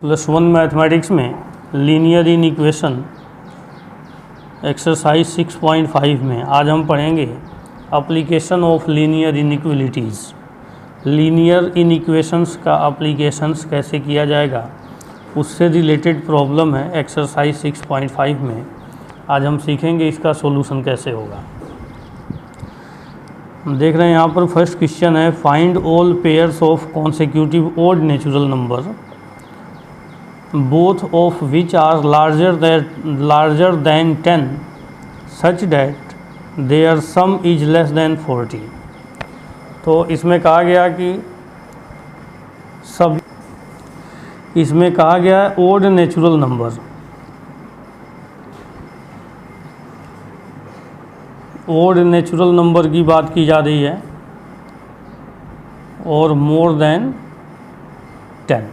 +1 mathematics में linear in equation exercise 6.5 में आज हम पढ़ेंगे application of linear inequalities. Linear inequations का एप्लीकेशंस कैसे किया जाएगा उससे रिलेटेड प्रॉब्लम है एक्सरसाइज 6.5 में। आज हम सीखेंगे इसका सॉल्यूशन कैसे होगा। हम देख रहे हैं यहाँ पर फर्स्ट क्वेश्चन है, find all pairs of consecutive odd natural number both of which are larger than 10 such that their sum is less than 40। तो इसमें कहा गया कि इसमें कहा गया है odd natural number. Odd natural number की बात की जा रही है और मोर देन 10।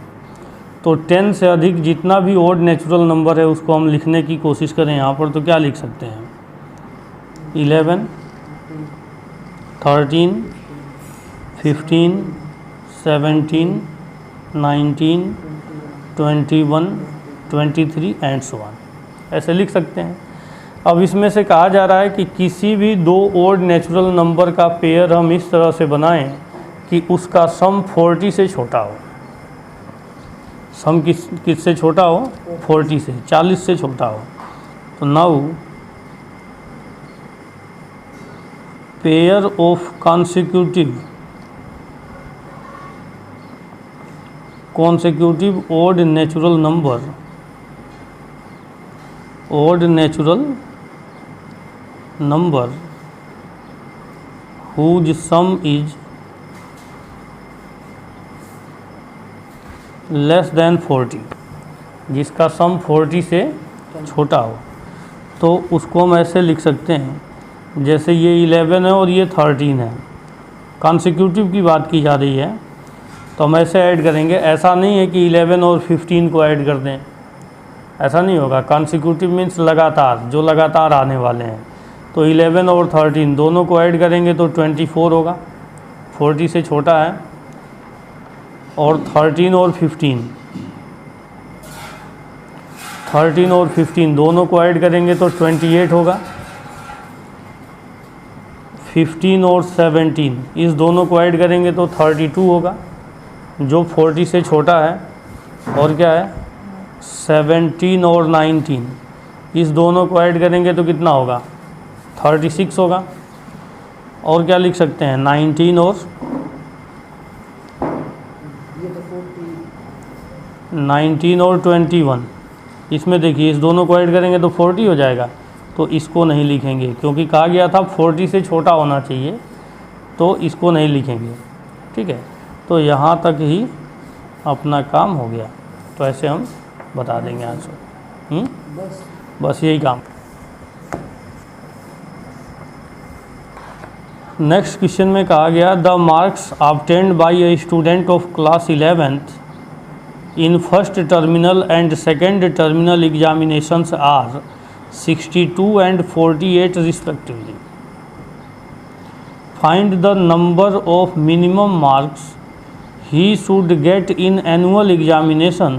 तो 10 से अधिक जितना भी ओड नेचुरल नंबर है उसको हम लिखने की कोशिश करें यहाँ पर तो क्या लिख सकते हैं, 11, 13, 15, 17, 19, 21, 23 एंड सो ऑन, ऐसे लिख सकते हैं। अब इसमें से कहा जा रहा है कि किसी भी दो ओड नेचुरल नंबर का पेयर हम इस तरह से बनाएं कि उसका सम 40 से छोटा हो। सम किससे छोटा हो, 40 से, 40 से छोटा हो। तो now pair of consecutive odd natural number whose sum is less than 40, जिसका सम 40 से छोटा हो, तो उसको हम ऐसे लिख सकते हैं जैसे ये 11 है और ये 13 है। कॉन्सेक्यूटिव की बात की जा रही है तो हम ऐसे ऐड करेंगे। ऐसा नहीं है कि 11 और 15 को ऐड कर दें, ऐसा नहीं होगा। कॉन्सेक्यूटिव मीन्स लगातार, जो लगातार आने वाले हैं। तो 11 और 13 दोनों को ऐड करेंगे तो 24 होगा, 40 से छोटा है। और 13 और 15 दोनों को ऐड करेंगे तो 28 होगा। 15 और 17 इस दोनों को ऐड करेंगे तो 32 होगा, जो 40 से छोटा है। और क्या है, 17 और 19 इस दोनों को ऐड करेंगे तो कितना होगा, 36 होगा। और क्या लिख सकते हैं, 19 और 21। इसमें देखिए इस दोनों को ऐड करेंगे तो 40 हो जाएगा। तो इसको नहीं लिखेंगे क्योंकि कहा गया था 40 से छोटा होना चाहिए, तो इसको नहीं लिखेंगे। ठीक है, तो यहाँ तक ही अपना काम हो गया। तो ऐसे हम बता देंगे आंसर। बस यही काम। नेक्स्ट क्वेश्चन में कहा गया, the marks obtained by a student of class 11th in first terminal and second terminal examinations are 62 and 48 respectively. Find the number of minimum marks he should get in annual examination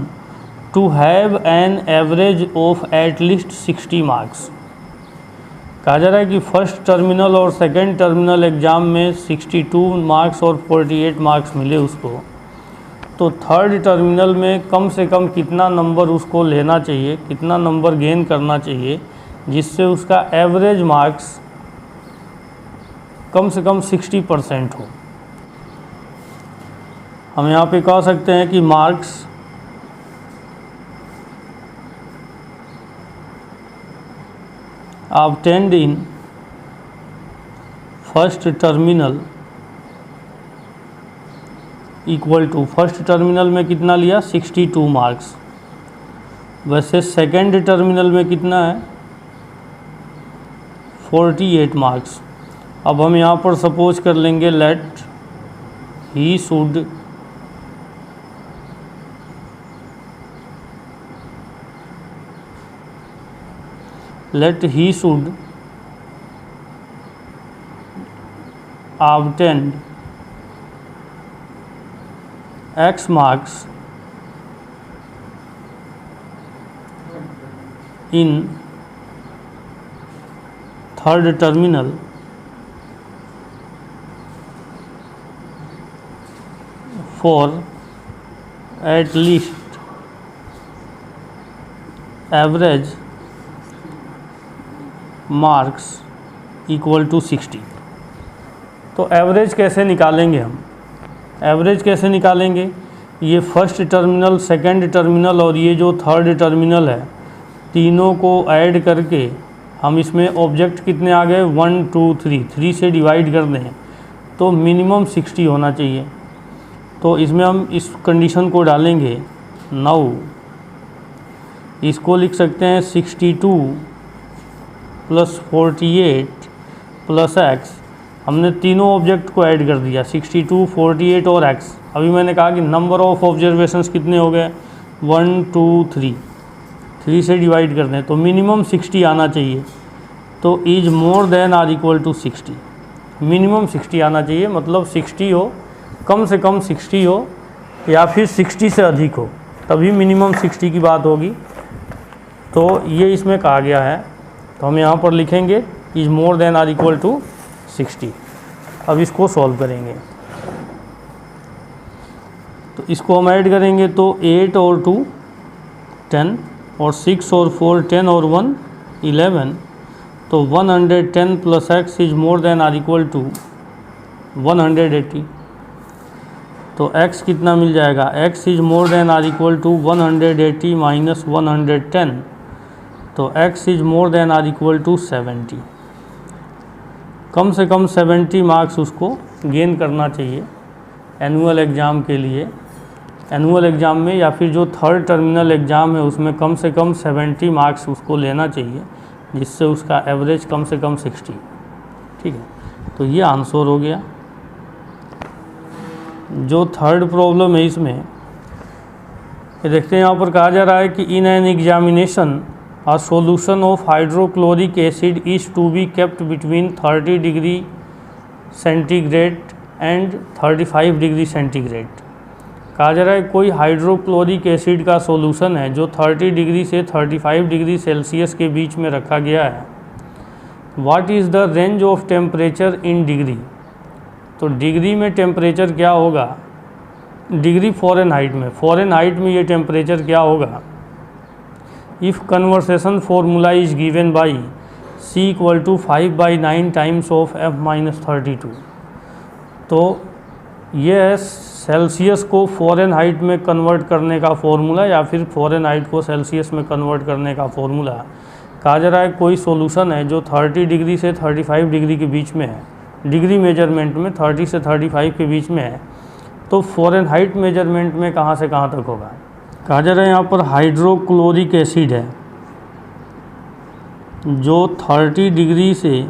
to have an average of at least 60 marks. कहा जा रहा है कि first terminal और second terminal exam में 62 marks और 48 marks मिले उसको, तो थर्ड टर्मिनल में कम से कम कितना नंबर उसको लेना चाहिए, कितना नंबर गेन करना चाहिए जिससे उसका एवरेज मार्क्स कम से कम 60% हो। हम यहाँ पे कह सकते हैं कि marks obtained in first terminal equal to, first terminal में कितना लिया, 62 मार्क्स। वैसे सेकेंड टर्मिनल में कितना है, 48 मार्क्स। अब हम यहाँ पर सपोज कर लेंगे let he should obtained X marks in third terminal for at least average marks equal to 60। तो एवरेज कैसे निकालेंगे हम? एवरेज कैसे निकालेंगे? ये फर्स्ट टर्मिनल, सेकंड टर्मिनल और ये जो थर्ड टर्मिनल है, तीनों को ऐड करके हम इसमें ऑब्जेक्ट कितने आ गए 1 2 3, 3 से डिवाइड कर दें तो मिनिमम 60 होना चाहिए। तो इसमें हम इस कंडीशन को डालेंगे। नाउ इसको लिख सकते हैं 62 + 48 + x। हमने तीनों ऑब्जेक्ट को ऐड कर दिया 62, 48 और x। अभी मैंने कहा कि नंबर ऑफ ऑब्जर्वेशंस कितने हो गए 1 2 3, 3 से डिवाइड कर दें तो मिनिमम 60 आना चाहिए। तो is more than or equal to 60, minimum 60 आना चाहिए, मतलब 60 हो, कम से कम 60 हो या फिर 60 से अधिक हो, तभी मिनिमम 60 की बात होगी। तो ये इसमें कहा गया है, तो हम यहाँ पर लिखेंगे is more than or equal to 60। अब इसको सॉल्व करेंगे तो इसको हम ऐड करेंगे तो 8 और 2 10 और 6 और 4 10 और 1 11। तो 110 + x is more than or equal to 180। तो x कितना मिल जाएगा, x is more than or equal to 180 - 110। तो x is more than or equal to 70। कम से कम 70 मार्क्स उसको गेन करना चाहिए एनुअल एग्ज़ाम के लिए। एनुअल एग्ज़ाम में या फिर जो थर्ड टर्मिनल एग्ज़ाम है उसमें कम से कम 70 मार्क्स उसको लेना चाहिए, जिससे उसका एवरेज कम से कम 60। ठीक है, तो ये आंसर हो गया। जो थर्ड प्रॉब्लम है इसमें ये देखते हैं, यहाँ पर कहा जा रहा है कि in an examination a solution of hydrochloric acid is to be kept between 30 degree centigrade and 35 degree centigrade. कहा जा रहा है कोई हाइड्रोक्लोरिक एसिड का सॉल्यूशन है जो 30 डिग्री से 35 डिग्री सेल्सियस के बीच में रखा गया है। What is the range of temperature in degree? तो डिग्री में टेम्परेचर क्या होगा, डिग्री फ़ारेनहाइट में, फ़ारेनहाइट में ये टेम्परेचर क्या होगा। If conversation formula is given by C = 5/9 times of F-32। तो ये है सेल्सियस को फ़ारेनहाइट में कन्वर्ट करने का फॉर्मूला या फिर फ़ारेनहाइट को सेल्सियस में कन्वर्ट करने का फॉर्मूला। कहा जा रहा है कोई सॉल्यूशन है जो 30 डिग्री से 35 डिग्री के बीच में है, डिग्री मेजरमेंट में 30 से 35 के बीच में है, तो फ़ारेनहाइट मेजरमेंट में कहाँ से कहाँ तक होगा। कहा जा रहा है यहाँ पर हाइड्रोक्लोरिक एसिड है जो 30 डिग्री से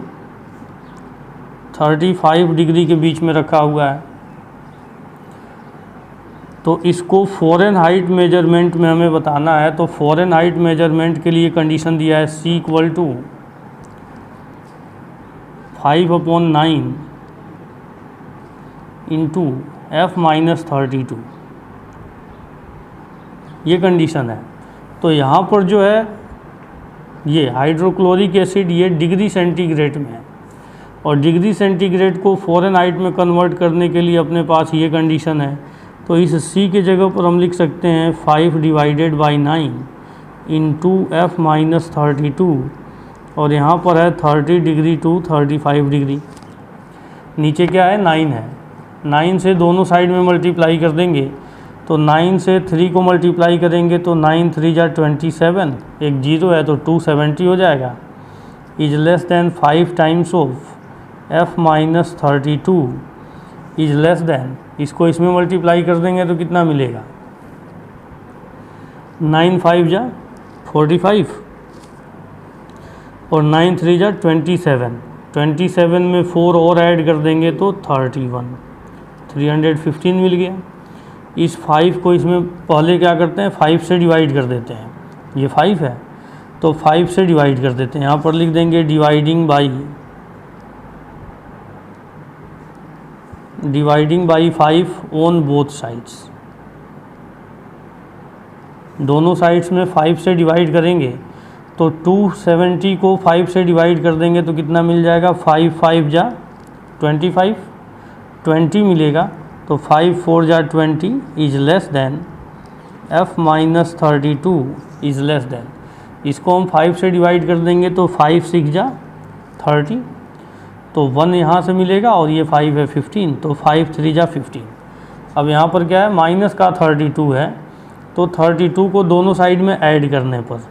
35 डिग्री के बीच में रखा हुआ है। तो इसको फ़ारेनहाइट मेजरमेंट में हमें बताना है। तो फ़ारेनहाइट मेजरमेंट के लिए कंडीशन दिया है C = 5/9 × F-32, ये कंडीशन है। तो यहाँ पर जो है ये हाइड्रोक्लोरिक एसिड ये डिग्री सेंटीग्रेड में है, और डिग्री सेंटीग्रेड को फ़ारेनहाइट में कन्वर्ट करने के लिए अपने पास ये कंडीशन है। तो इस C के जगह पर हम लिख सकते हैं 5/9 × F-32, और यहाँ पर है 30 डिग्री टू 35 डिग्री। नीचे क्या है 9 है, 9 से दोनों साइड में मल्टीप्लाई कर देंगे। तो 9 से 3 को मल्टीप्लाई करेंगे तो 9 3 जा 27, एक 0 है तो 270 हो जाएगा। Is less then 5 times of F-32 is less then, इसको इसमें मल्टीप्लाई कर देंगे तो कितना मिलेगा 9 5 जा 45 और 9 3 जा 27, 27 में 4 और ऐड कर देंगे तो 31, 315 मिल गया। इस 5 को इसमें पहले क्या करते हैं 5 से डिवाइड कर देते हैं, ये 5 है तो 5 से डिवाइड कर देते हैं। यहाँ पर लिख देंगे dividing by 5 on both sides. दोनों साइड्स में 5 से डिवाइड करेंगे तो 270 को 5 से डिवाइड कर देंगे तो कितना मिल जाएगा, 5 5 जा 25, 20 मिलेगा। तो 5 4 जा 20 is less then f minus 32 is less then. इसको हम 5 से डिवाइड कर देंगे तो 5 6 जा 30, तो 1 यहाँ से मिलेगा और ये 5 है 15, तो 5 3 जा 15। अब यहाँ पर क्या है, माइनस का 32 है, तो 32 को दोनों साइड में ऐड करने पर,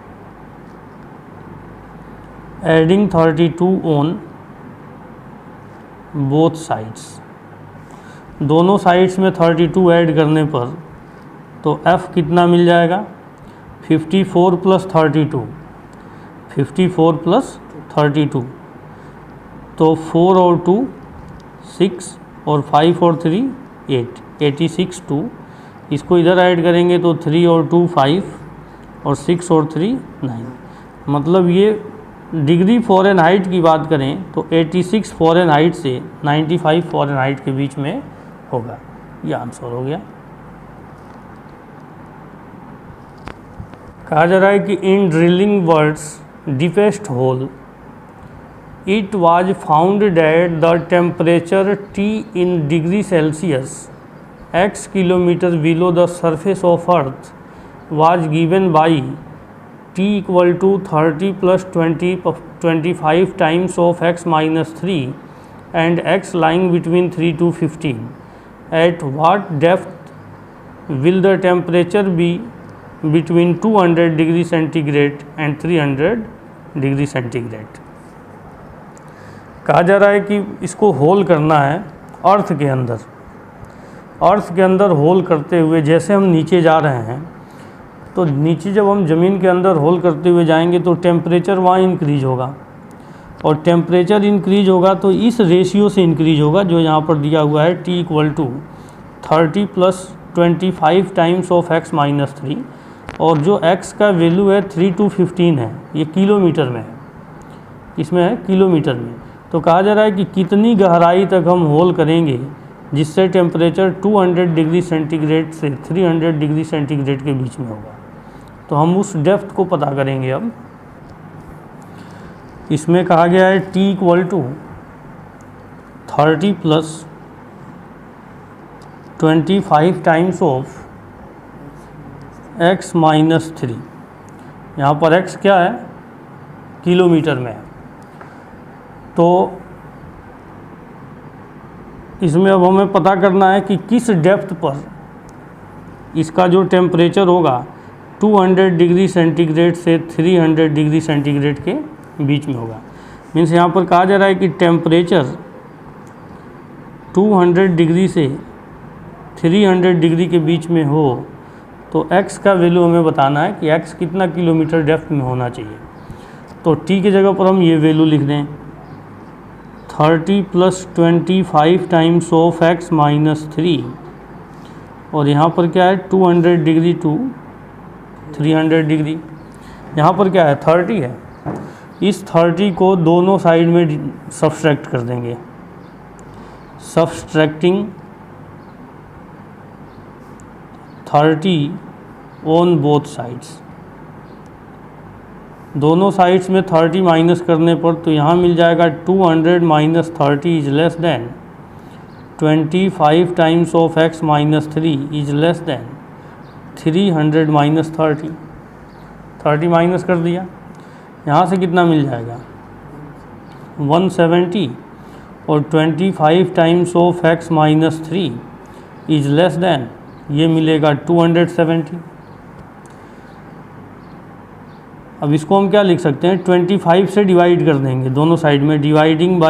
एडिंग 32 ऑन बोथ साइड्स, दोनों साइड्स में 32 ऐड करने पर तो f कितना मिल जाएगा, 54 प्लस 32, 54 प्लस 32, तो 4 और 2 6 और 5 और 3 8, 86 2। इसको इधर ऐड करेंगे तो 3 और 2 5 और 6 और 3 9। मतलब ये डिग्री फ़ारेनहाइट की बात करें तो 86 फ़ारेनहाइट से 95 फ़ारेनहाइट के बीच में होगा। ये आंसर हो गया। कहा जा रहा है कि in drilling words deepest hole it was found that the temperature T in degree Celsius x kilometer below the surface of earth was given by T equal to 30 plus 25 times of x minus 3 and x lying between 3 to 15. At what depth will the temperature be between 200 degree centigrade and 300 degree centigrade? कहा जा रहा है कि इसको whole करना है अर्थ के अंदर। अर्थ के अंदर होल करते हुए जैसे हम नीचे जा रहे हैं, तो नीचे जब हम ज़मीन के अंदर होल करते हुए जाएंगे तो टेम्परेचर वहाँ इंक्रीज होगा, और टेम्परेचर इंक्रीज होगा तो इस रेशियो से इंक्रीज होगा जो यहाँ पर दिया हुआ है, T equal to 30 plus 25 times of x minus 3, और जो x का वैल्यू है 3 to 15 है, ये किलोमीटर में है, इसमें है किलोमीटर में। तो कहा जा रहा है कि कितनी गहराई तक हम होल करेंगे जिससे टेम्परेचर 200 डिग्री सेंटीग्रेड से 300 डिग्री सेंटीग्रेड के बीच में होगा। तो हम उस डेप्थ को पता करेंगे। अब इसमें कहा गया है T equal to 30 plus 25 times of x minus 3। यहाँ पर x क्या है, किलोमीटर में है। तो इसमें अब हमें पता करना है कि किस डेप्थ पर इसका जो टेम्परेचर होगा 200 डिग्री सेंटीग्रेड से 300 डिग्री सेंटीग्रेड के बीच में होगा। मीन्स यहाँ पर कहा जा रहा है कि टेम्परेचर 200 डिग्री से 300 डिग्री के बीच में हो तो x का वैल्यू हमें बताना है कि x कितना किलोमीटर डेप्थ में होना चाहिए। तो t की जगह पर हम ये वैल्यू लिख दें, 30 plus 25 times of x minus 3, और यहाँ पर क्या है 200 डिग्री टू 300 डिग्री। यहाँ पर क्या है 30 है, इस 30 को दोनों साइड में सब्सट्रैक्ट कर देंगे, सब्सट्रैक्टिंग 30 ऑन बोथ साइड्स। दोनों साइड्स में 30 माइनस करने पर तो यहाँ मिल जाएगा 200 minus 30 is less then 25 times of x minus 3 is less then 300 minus 30 minus कर दिया। यहाँ से कितना मिल जाएगा 170, और 25 times of x minus 3 is less then ये मिलेगा 270। अब इसको हम क्या लिख सकते हैं, 25 से डिवाइड कर देंगे दोनों साइड में, dividing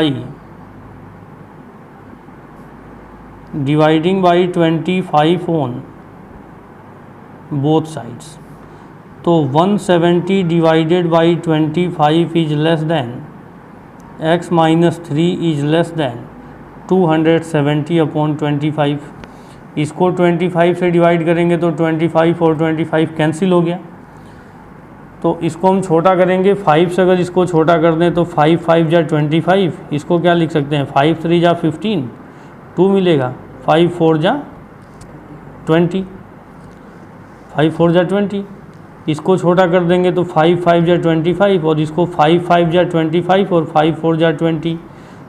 by 25 on both sides. तो 170 divided by 25 is less then x minus 3 is less then 270 upon 25। इसको 25 से डिवाइड करेंगे तो 25 और 25 कैंसिल हो गया। तो इसको हम छोटा करेंगे, 5 से अगर इसको छोटा कर दें तो 5 5 जा 25, इसको क्या लिख सकते हैं 5 3 जा 15, 2 मिलेगा, 5 4 जा 20, 5 4 जा 20, इसको छोटा कर देंगे तो 5 5 जा 25 और इसको 5 5 जा 25 और 5 4 जा 20,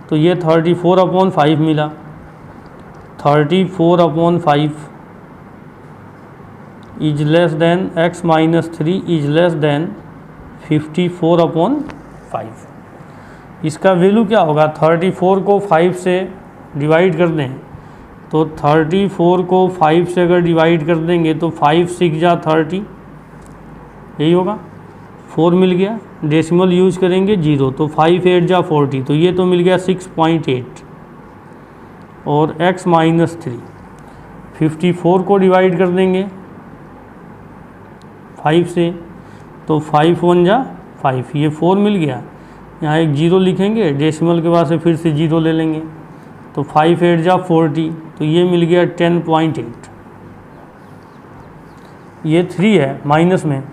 तो ये 34/5 मिला। 34/5 is less then x minus 3 is less then 54/5। इसका वैल्यू क्या होगा? 34 को 5 से डिवाइड कर दें तो 34 को 5 से अगर डिवाइड कर देंगे तो 5 6 जा 30, यही होगा। 4 मिल गया, डेसिमल यूज करेंगे 0, तो 5 8 जा 40, तो ये तो मिल गया 6.8 और x माइनस 3। 54 को डिवाइड कर देंगे 5 से तो 5 1 जा 5, ये 4 मिल गया। यहाँ एक 0 लिखेंगे, डेसिमल के बाद से फिर से 0 ले लेंगे तो 5 8 जा 40, तो ये मिल गया 10.8। ये 3 है माइनस में,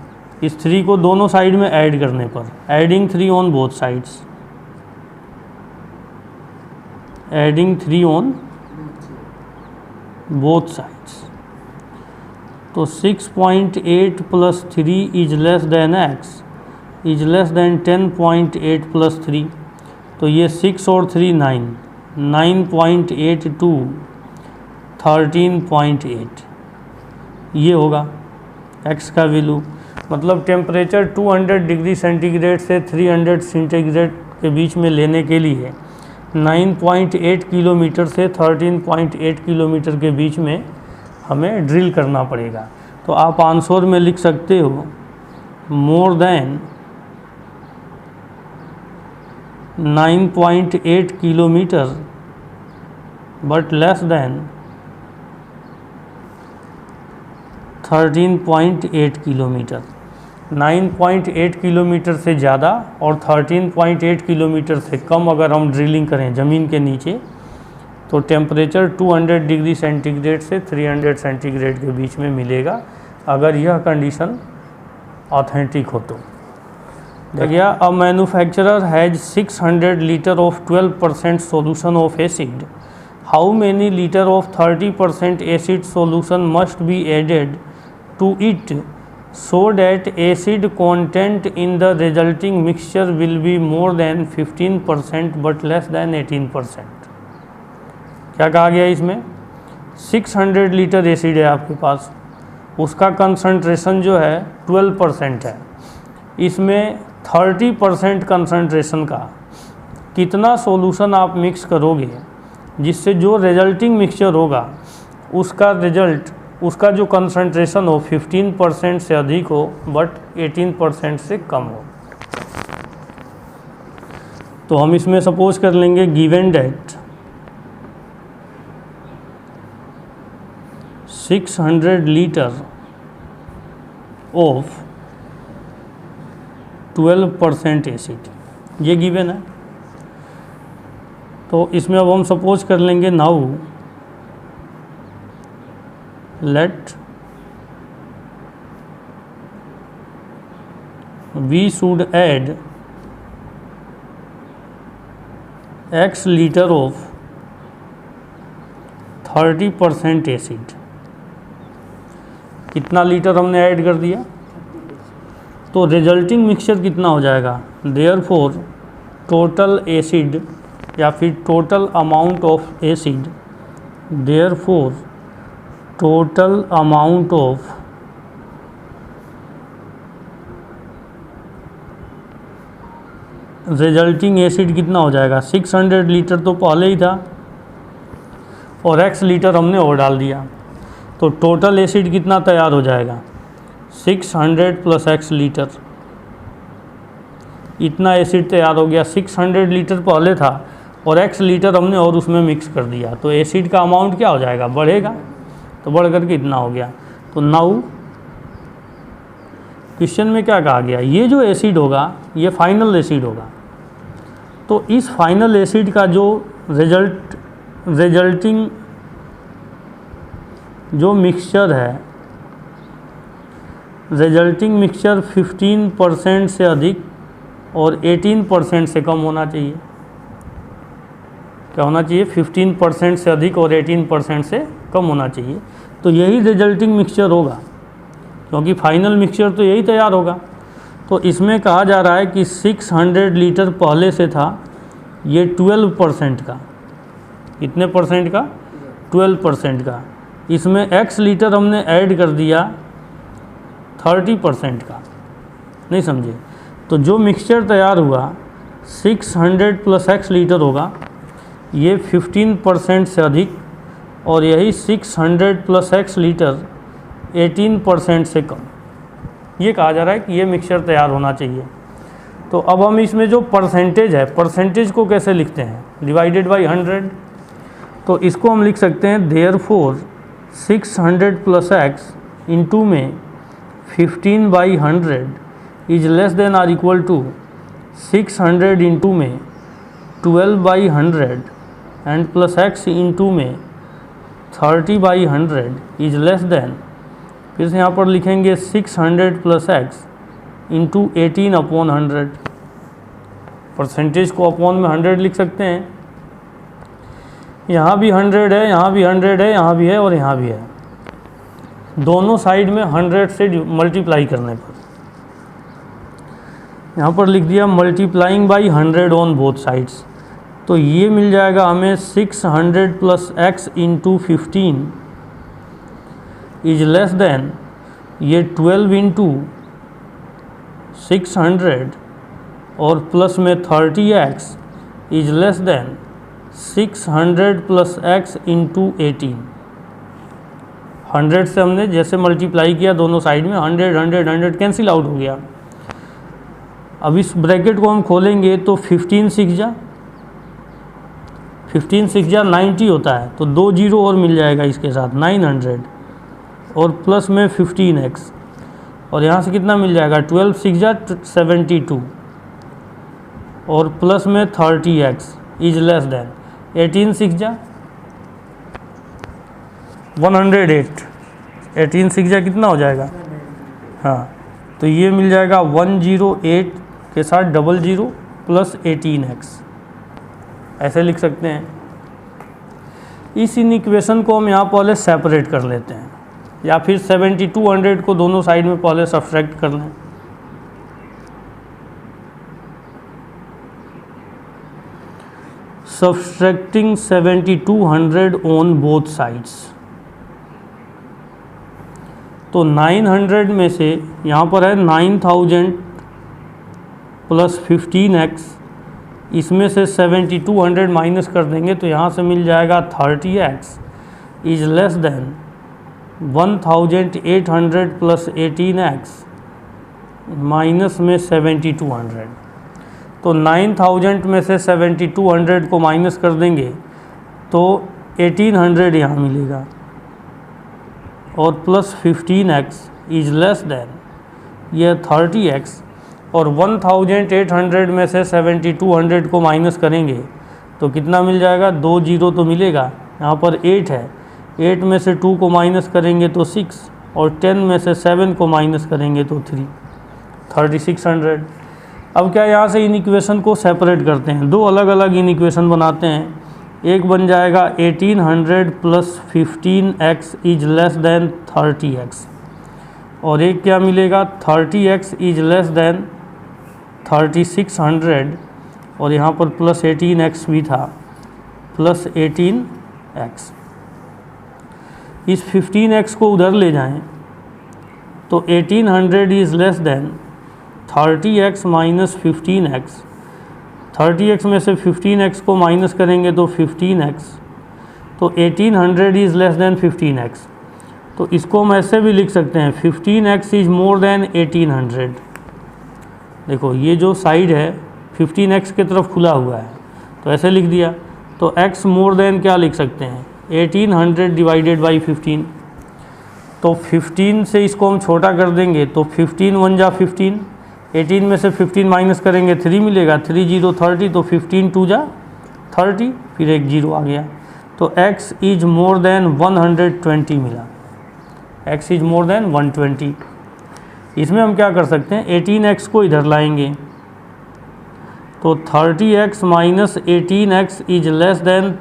इस 3 को दोनों साइड में ऐड करने पर, adding 3 on both sides, adding 3 on both sides, तो 6.8 plus 3 is less then x is less then 10.8 plus 3, तो ये 6 और 3 9, 9.82 13.8 ये होगा x का वैल्यू। मतलब टेम्परेचर 200 डिग्री सेंटीग्रेड से 300 सेंटीग्रेड के बीच में लेने के लिए 9.8 किलोमीटर से 13.8 किलोमीटर के बीच में हमें ड्रिल करना पड़ेगा। तो आप आंसर में लिख सकते हो more than 9.8 kilometre but less than 13.8 kilometre. 9.8 kilometre से ज़्यादा और 13.8 किलोमीटर से कम अगर हम ड्रिलिंग करें ज़मीन के नीचे तो टेम्परेचर 200 डिग्री सेंटीग्रेड से 300 सेंटीग्रेड के बीच में मिलेगा, अगर यह कंडीशन ऑथेंटिक हो तो। देखिए, a manufacturer has 600 litre of 12% solution of acid, how many litre of 30% acid solution must be added to it so that acid content in the resulting mixture will be more than 15% but less than 18%। क्या कहा गया इसमें? 600 litre acid है आपके पास, उसका concentration जो है 12% है, इसमें 30% कंसंट्रेशन का कितना सॉल्यूशन आप मिक्स करोगे जिससे जो रिजल्टिंग मिक्सचर होगा उसका जो कंसंट्रेशन हो 15% से अधिक हो बट 18% से कम हो। तो हम इसमें सपोज कर लेंगे given that 600 litre of 12% acid, ये गिवन है। तो इसमें अब हम सपोज कर लेंगे now let we should add x liter of 30% acid. कितना लीटर हमने ऐड कर दिया तो रिजल्टिंग मिक्सचर कितना हो जाएगा? देयरफॉर टोटल एसिड या फिर total amount of acid, therefore total amount of resulting acid कितना हो जाएगा? 600 लीटर तो पहले ही था और x लीटर हमने और डाल दिया, तो टोटल एसिड कितना तैयार हो जाएगा? 600 प्लस x लीटर, इतना एसिड तैयार हो गया। 600 लीटर पहले था और x लीटर हमने और उसमें मिक्स कर दिया, तो एसिड का अमाउंट क्या हो जाएगा? बढ़ेगा, तो बढ़ करके इतना हो गया। तो नाउ क्वेश्चन में क्या कहा गया? ये जो एसिड होगा ये फाइनल एसिड होगा, तो इस फाइनल एसिड का जो रिजल्टिंग जो मिक्सचर है, रिजल्टिंग मिक्सचर 15% से अधिक और 18% से कम होना चाहिए। क्या होना चाहिए? 15% से अधिक और 18% से कम होना चाहिए। तो यही रिजल्टिंग मिक्सचर होगा, क्योंकि फाइनल मिक्सचर तो यही तैयार होगा। तो इसमें कहा जा रहा है कि 600 लीटर पहले से था, ये 12% का, कितने परसेंट का? 12% का। इसमें x लीटर हमने ऐड कर दिया 30% का, नहीं समझे? तो जो मिक्सचर तैयार हुआ 600 प्लस x लीटर होगा, ये 15% से अधिक, और यही 600 प्लस x लीटर 18% से कम। ये कहा जा रहा है कि ये मिक्सचर तैयार होना चाहिए। तो अब हम इसमें जो परसेंटेज है, परसेंटेज को कैसे लिखते हैं? Divided by 100। तो इसको हम लिख सकते हैं देयरफॉर 600 प्लस x इंटू में 15/100 is less than or equal to 600 into में 12/100 एंड प्लस x इंटू में 30/100 इज लेस देन, फिर से यहाँ पर लिखेंगे 600 प्लस x इंटू 18/100। परसेंटेज को अपॉन में 100 लिख सकते हैं। यहाँ भी 100 है, यहाँ भी 100 है, यहाँ भी है और यहाँ भी है। दोनों साइड में 100 से मल्टीप्लाई करने पर, यहाँ पर लिख दिया multiplying by 100 on both sides. तो ये मिल जाएगा हमें 600 plus x into 15 is less then ये 12 इंटू 600 और प्लस में 30x is less then 600 plus x into 18। 100 से हमने जैसे मल्टीप्लाई किया दोनों साइड में, 100 100 100 कैंसिल आउट हो गया। अब इस ब्रैकेट को हम खोलेंगे तो 15 6 जा 90 होता है, तो 2 जीरो और मिल जाएगा इसके साथ 900 और प्लस में 15x, और यहाँ से कितना मिल जाएगा 12 6 जा 72 और प्लस में 30x इज लेस देन 18 6 जा 108, 18 6 जा कितना हो जाएगा? हाँ, तो ये मिल जाएगा 108 के साथ 00 प्लस 18x, ऐसे लिख सकते हैं। इस इक्वेशन को हम यहाँ पहले सेपरेट कर लेते हैं, या फिर 7200 को दोनों साइड में पहले सब्ट्रैक्ट कर लें। सब्ट्रैक्टिंग 7200 ऑन बोथ साइड्स, तो 900 में से यहाँ पर है 9000 प्लस 15x, इसमें से 7200 माइनस कर देंगे तो यहाँ से मिल जाएगा 30x is less then 1800 plus 18x minus में 7200। तो 9000 में से 7200 को माइनस कर देंगे तो 1800 यहाँ मिलेगा, और plus 15x is less then यह 30x, और 1800 में से 7200 को माइनस करेंगे तो कितना मिल जाएगा? 2 जीरो तो मिलेगा। यहाँ पर 8 है, 8 में से 2 को माइनस करेंगे तो 6, और 10 में से 7 को माइनस करेंगे तो 3, 3600। अब क्या यहाँ से इन इक्वेशन को सेपरेट करते हैं, दो अलग अलग इन इक्वेशन बनाते हैं। एक बन जाएगा 1800 plus 15x is less then 30x, और एक क्या मिलेगा 30x इज लेस देन 3600, और यहाँ पर प्लस 18x भी था, प्लस 18x। इस 15x को उधर ले जाएं तो 1800 is less then 30x minus 15x, 30x में से 15x को माइनस करेंगे तो 15x, तो 1800 इज लेस देन 15x। तो इसको हम ऐसे भी लिख सकते हैं 15x इज मोर देन 1800। देखो ये जो साइड है 15x की तरफ खुला हुआ है, तो ऐसे लिख दिया। तो x मोर देन क्या लिख सकते हैं 1800 डिवाइडेड बाई 15। तो 15 से इसको हम छोटा कर देंगे तो 15 1 जा 15, 18 में से 15 माइनस करेंगे 3 मिलेगा, 3 0 30, तो 15 2 जा 30, फिर एक जीरो आ गया। तो x इज मोर देन 120 मिला, x इज मोर देन 120। इसमें हम क्या कर सकते हैं 18x को इधर लाएंगे तो 30x minus 18x is less then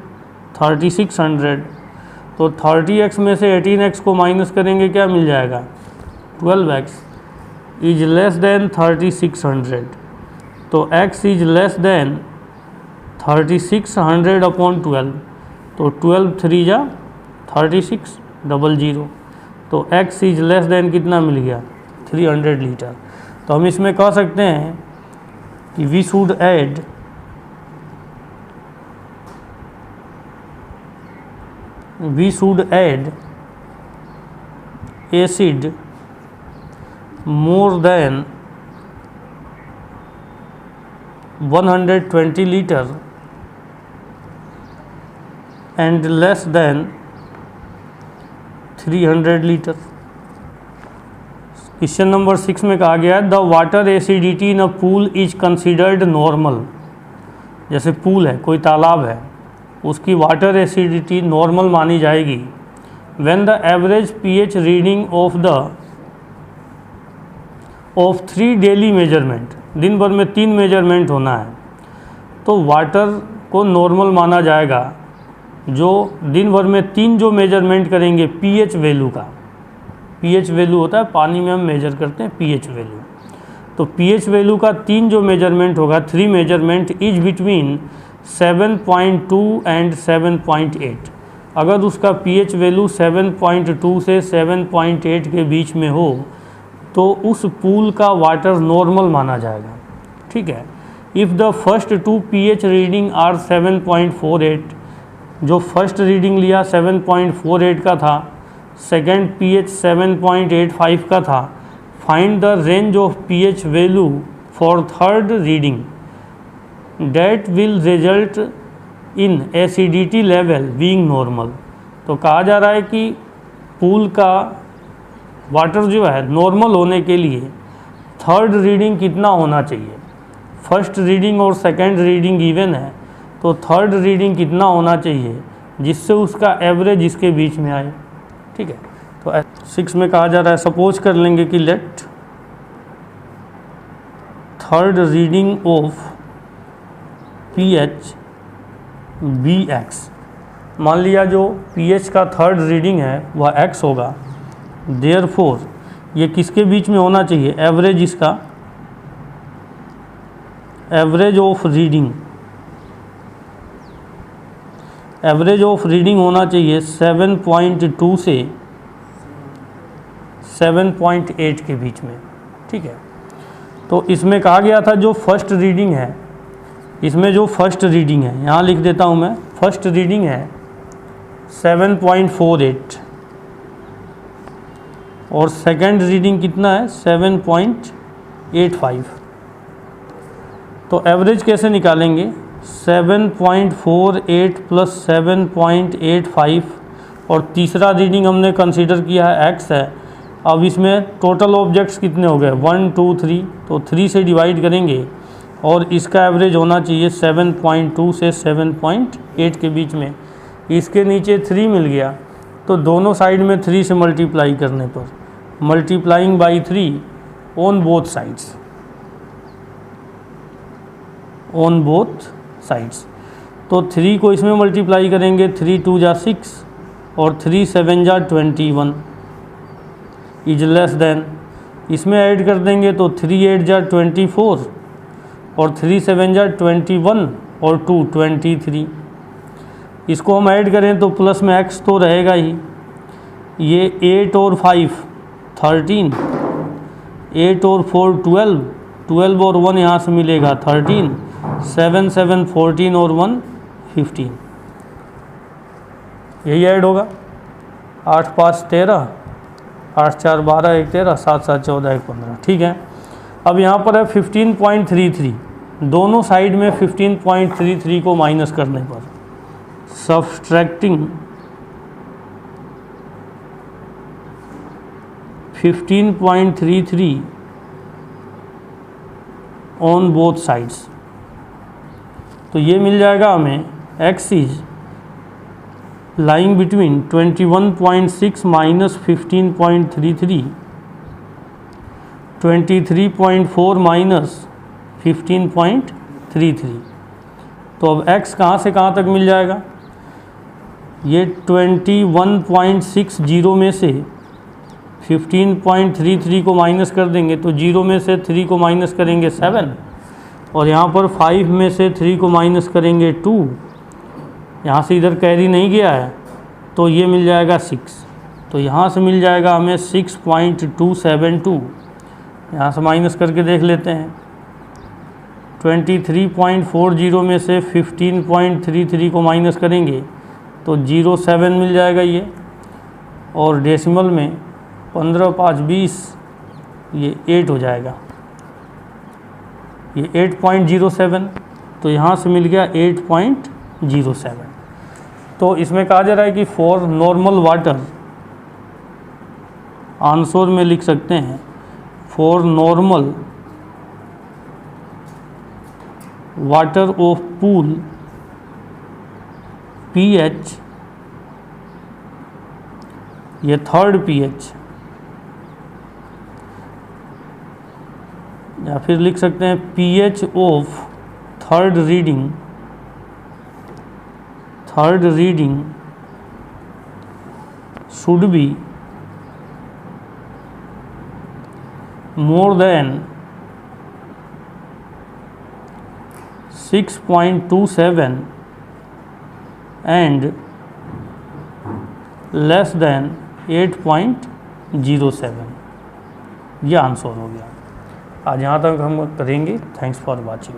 3600। तो 30x में से 18x को माइनस करेंगे क्या मिल जाएगा 12x इज लेस देन 3600, तो x is less then 3600 upon 12, तो 12 3 जा 36 00, तो x इज लेस देन कितना मिल गया 300 लीटर। तो हम इसमें कह सकते हैं कि we should add acid more than 120 liter and less than 300 litre. Question number 6 में कहा गया है the water acidity in a pool is considered normal. जैसे पूल है, कोई तालाब है, उसकी वाटर एसिडिटी नॉर्मल मानी जाएगी when the average pH reading of 3 daily measurement, दिन भर में 3 मेजरमेंट होना है, तो वाटर को नॉर्मल माना जाएगा जो दिन भर में 3 जो मेजरमेंट करेंगे पीएच वैल्यू का। पीएच वैल्यू होता है, पानी में हम मेजर करते हैं पीएच वैल्यू, तो पीएच वैल्यू का 3 जो मेजरमेंट होगा, 3 मेजरमेंट इज बिटवीन 7.2 एंड 7.8। अगर उसका पीएच वैल्यू 7.2 से 7.8 के बीच में हो तो उस पूल का वाटर नॉर्मल माना जाएगा। ठीक है। If the first 2 pH reading are 7.48, जो फर्स्ट रीडिंग लिया 7.48 का था, सेकेंड पीएच 7.85 का था, find the range of pH value for third reading that will result in acidity level being normal. तो कहा जा रहा है कि पूल का वाटर जो है नॉर्मल होने के लिए थर्ड रीडिंग कितना होना चाहिए। फर्स्ट रीडिंग और सेकेंड रीडिंग इवन है, तो थर्ड रीडिंग कितना होना चाहिए जिससे उसका एवरेज इसके बीच में आए। ठीक है। तो 6 में कहा जा रहा है, सपोज कर लेंगे कि let third reading of pH be X. मान लिया जो पीएच का थर्ड रीडिंग है वह एक्स होगा, देयरफॉर ये किसके बीच में होना चाहिए, एवरेज इसका, एवरेज ऑफ रीडिंग होना चाहिए 7.2 से 7.8 के बीच में। ठीक है। तो इसमें कहा गया था जो फर्स्ट रीडिंग है, इसमें जो फर्स्ट रीडिंग है, यहाँ लिख देता हूँ मैं, फर्स्ट रीडिंग है 7.48 और सेकंड रीडिंग कितना है 7.85। तो एवरेज कैसे निकालेंगे, 7.48 प्लस 7.85 और तीसरा रीडिंग हमने कंसीडर किया है एक्स है। अब इसमें टोटल ऑब्जेक्ट्स कितने हो गए 1 2 3, तो 3 से डिवाइड करेंगे और इसका एवरेज होना चाहिए 7.2 से 7.8 के बीच में। इसके नीचे 3 मिल गया, तो दोनों साइड में 3 से मल्टीप्लाई करने पर, multiplying by 3 on both sides, तो 3 को इसमें मल्टीप्लाई करेंगे, 3 2 जा 6 और 3 7 जा 21 इज लेस देन, इसमें ऐड कर देंगे तो 3 8 जा 24 और 3 7 जा 21 और 2 23। इसको हम ऐड करें तो प्लस में x तो रहेगा ही, ये 8 और 5 13, 8 और 4 12, 12 और 1 यहाँ से मिलेगा 13, 7 7 14 और 1 15, यही ऐड होगा। 8 5 13, 8 4 12 1 13, 7 7 14 1 15। ठीक है। अब यहाँ पर है 15.33, दोनों साइड में 15.33 को माइनस करने पर, सब्सट्रैक्टिंग 15.33 ऑन बोथ साइड्स, तो ये मिल जाएगा हमें x is lying between 21.6 minus 15.33, 23.4 minus 15.33। तो अब x कहाँ से कहाँ तक मिल जाएगा, ये 21.60 में से 15.33 को माइनस कर देंगे तो 0 में से 3 को माइनस करेंगे 7, और यहाँ पर 5 में से 3 को माइनस करेंगे 2, यहाँ से इधर कैरी नहीं गया है तो ये मिल जाएगा 6। तो यहाँ से मिल जाएगा हमें 6.272। यहाँ से माइनस करके देख लेते हैं। 23.40 में से 15.33 को माइनस करेंगे तो 07 मिल जाएगा ये, और डेसिमल में 15 5 20, ये 8 हो जाएगा, ये 8.07। तो यहाँ से मिल गया 8.07। तो इसमें कहा जा रहा है कि फॉर नॉर्मल वाटर, आंसर में लिख सकते हैं for normal water of pool pH, ये थर्ड pH, या फिर लिख सकते हैं pH of third reading should be more than 6.27 and less than 8.07। ये आंसर हो गया। आज यहाँ तक हम करेंगे। Thanks for watching.